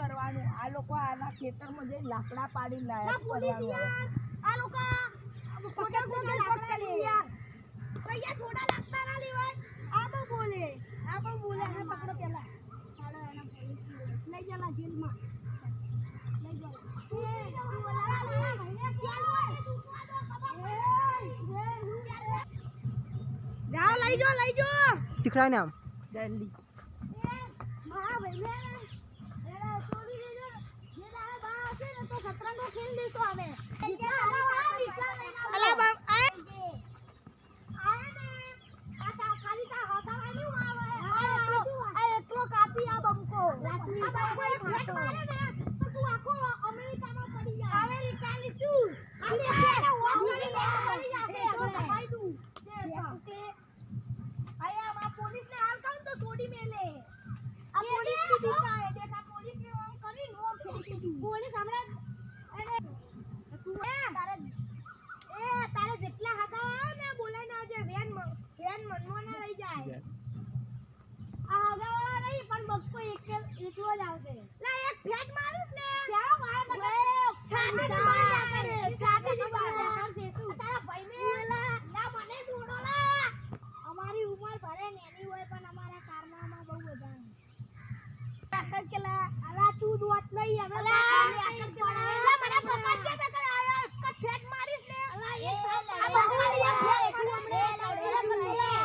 કરવાનું? આ લોકો આના ખેતરમાં જઈને લાકડા પાડી લાયા આ લોકો ખોટા ખોટા લાકડા લે યાર. પૈયા થોડા લાગતા ના લેવાય. આ પણ બોલે અને પકડો પેલા. ચાલો એના પોલીસ લઈ જાલા જેલમાં. લઈ જાઓ. જાઓ લઈ જાઓ. શીખડાય ને આમ દિલ્હી મારા ભાઈને એલા છોડી દેજો. જે દાળ બા હશે ને તો સતરંગો ખેલ લેશું અમે. અલા બાપ આ ને આ ખાલી તા હોતા વાળું આવે. આ એટલો કાપી આ બમકો. આ બમકો એક ફેટ મારે ને તો તું આખો અમેરિકામાં પડી જાય. અમેરિકાની શું? આપણે પડી જશે આપણે. તું કે આયા આ પોલીસને હાલ કહું તો છોડી મેલે. આ પોલીસ ની બીકાય દેખા પોલીસ ને ઓમ કરી નો ફેંકી દી. પોલીસ હમણાં અને તું તારે જેટલા હતા આવે ને બોલાઈને આવજે. વેન મનમો ના લઈ જાય. આ હગાવાળા નહીં પણ બક્કો એકલો જ આવશે. લા એક ફેટ મારીશ ને ક્યાં મારે મને છાતી જ માર્યા કરે. છાતી જ માર્યા કરે તું. તારા ભાઈને લા મને છોડો લા. અમારી ઉંમર ભલે નેની હોય પણ અમારા કારનામાં બહુ બધા આકર કેલા આલા તું દોત નહીં હવે આકર કેલા મને પકડજે તો કર આયા એક ફેટ મારીશ ને અલા એ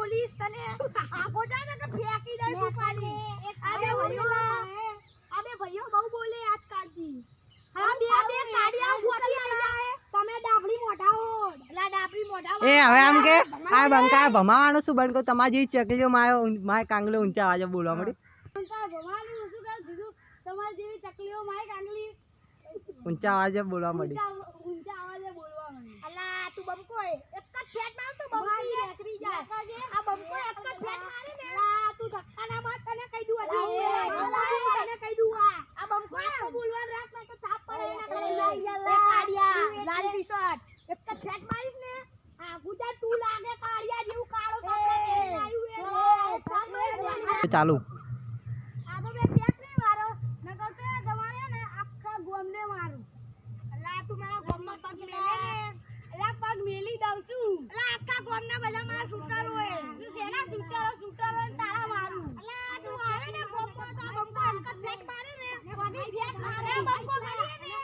પોલીસ તને આખો જા ને કે ફેંકી દે તું પાણી. આબે ભાઈઓ બહુ બોલે આજકાલ થી. હા બે કાડિયા ગોતી આવી જાય. તમે ડાબડી મોઢા હો. અલા ડાબડી મોઢા એ હવે આમ કે આ બંકા ભમાવાનું શું બંકો તમારી જેવી ચકલીઓ માય કાંગલો ઊંચા અવાજે બોલવા મળી. ભગવાનનું શું કર દીધું. તમારી જેવી ચકલીઓ માય કાંગલી ઊંચા અવાજે બોલવા મળી. ઊંચા અવાજે બોલવા મળી. અલા તું બમકો એક જ ફેટ માર તો બમકી રેકરી જાય. આ બમકો એક જ ફેટ મારે ને અલા તું ધક્કા ના માર તને કહી દઉં તને કહી દઉં આ બમકો બોલવાનું રાખ ને તો થાપ પડે એના કરે લઈ જા કાડિયા લાલ ટી-શર્ટ એક જ ફેટ મારીશ ને આ ગુજા તું લાગે કાડિયા જેવું કાળો કપડો આવ્યું એ ચાલુ આ તો બે ફેટ નહીં મારો નકર તો ગવાણ્યા ને આખા ગોમને મારું. અલા તું મારા ગોમમાં પગ મેલે ને અલા પગ મેલી દઉં છું. અલા આખા ગોમના બધા મારા શૂટર હોય. શું સેના શૂટર હોય તારા મારું. અલા તું આવે ને ગોમમાં તો બમકો એક જ ફેટ મારે ને બધી ફેટ મારે બમકો કરીએ ને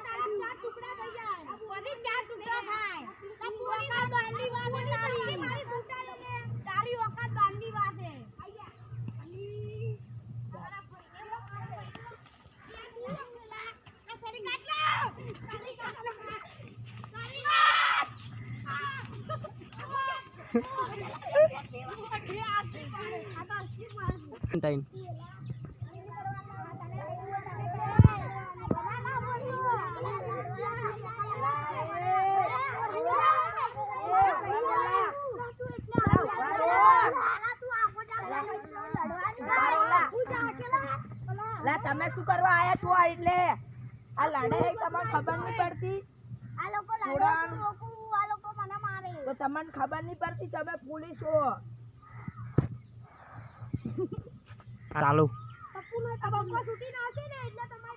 તારા ચાર ટુકડા થઈ જાય. બધી ચાર ટુકડા થાય. તો પૂરી ના બાંધી વાતે તારી મારી શૂટર ને તારી ઓકાત બાંધી વાતે. આયા અલી તારા ભાઈને આ સરી કાટ લો. સરી કાટ લો. સરી કાટ ટાઈમ તમે શું કરવા આયા છો? એટલે આ લડાઈ તમને ખબર નહીં પડતી. આ લોકો લડાઈ રોકું આ લોકો મને મારે. તો તમને ખબર નહીં પડતી તમે પોલીસ છો. ચાલુ પપ્પુ નો તબકો છૂટી ના છે ને એટલે તમારે